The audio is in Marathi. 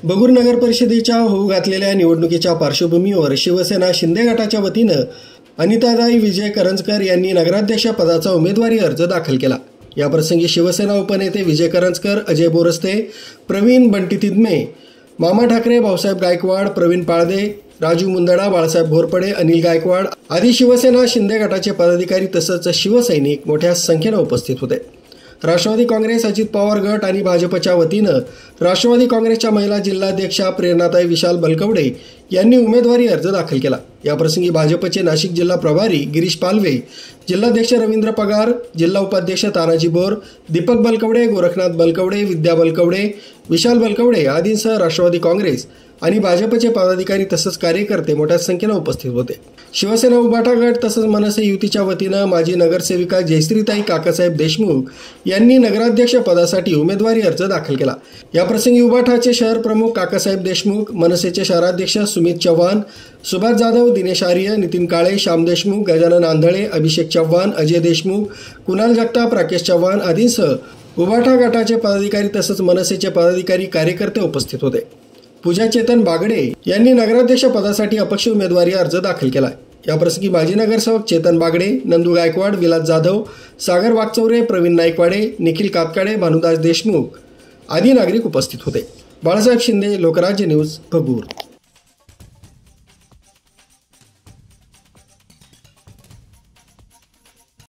बगूर नगर परिषदेच्या होऊ घातलेल्या निवडणुकीच्या पार्श्वभूमीवर शिवसेना शिंदे गटाच्या वतीनं अनिताताई विजय करंजकर यांनी नगराध्यक्ष पदाचा उमेदवारी अर्ज दाखल केला। याप्रसंगी शिवसेना उपनेते विजय करंजकर, अजय बोरस्ते, प्रवीण बंटी तिदमे, मामा ठाकरे, भाऊसाहेब गायकवाड, प्रवीण पाळदे, राजू मुंदडा, बाळासाहेब घोरपडे, अनिल गायकवाड आदी शिवसेना शिंदे गटाचे पदाधिकारी तसंच शिवसैनिक मोठ्या संख्येनं उपस्थित होते। राष्ट्रवादी काँग्रेस, अजित पवार गट आणि भाजपच्या वतीनं राष्ट्रवादी काँग्रेसच्या महिला जिल्हाध्यक्षा प्रेरणाताई विशाल बलकवडे यांनी उमेदवारी अर्ज दाखल केला। याप्रसंगी भाजपचे नाशिक जिल्हा प्रभारी गिरीश पालवे, जिल्हाध्यक्ष रवींद्र पगार, जिल्हा उपाध्यक्ष तानाजी बोर, दीपक बलकवडे, गोरखनाथ बलकवडे, विद्या बलकवडे, विशाल बलकवडे आदींसह राष्ट्रवादी काँग्रेस आणि भाजपचे पदाधिकारी तसंच कार्यकर्ते मोठ्या संख्येनं उपस्थित होते। शिवसेना उभाटा गट तसंच मनसे युतीच्या वतीनं माजी नगरसेविका जयश्रीताई काकासाहेब देशमुख यांनी नगराध्यक्ष पदासाठी उमेदवारी अर्ज दाखल केला। याप्रसंगी उभाटाचे शहर प्रमुख काकासाहेब देशमुख, मनसेचे शहराध्यक्ष सुमित चव्हाण, सुभाष जाधव, दिनेश आर्य, नितीन काळे, श्याम देशमुख, गजानन आंधळे, अभिषेक चव्हाण, अजय देशमुख, कुणाल जगताप, राकेश चव्हाण आदींसह उभाटा गटाचे पदाधिकारी तसंच मनसेचे पदाधिकारी कार्यकर्ते उपस्थित होते। पूजा चेतन बागडे यांनी नगराध्यक्ष पदासाठी अपक्ष उमेदवारी अर्ज दाखल केला। याप्रसंगी माजी नगरसेवक चेतन बागडे, नंदू गायकवाड, विलास जाधव, सागर वागचौरे, प्रवीण नाईकवाडे, निखिल कातकाडे, भानुदास देशमुख आदी नागरिक उपस्थित होते। बाळासाहेब शिंदे, लोकराज्य न्यूज, बगूर।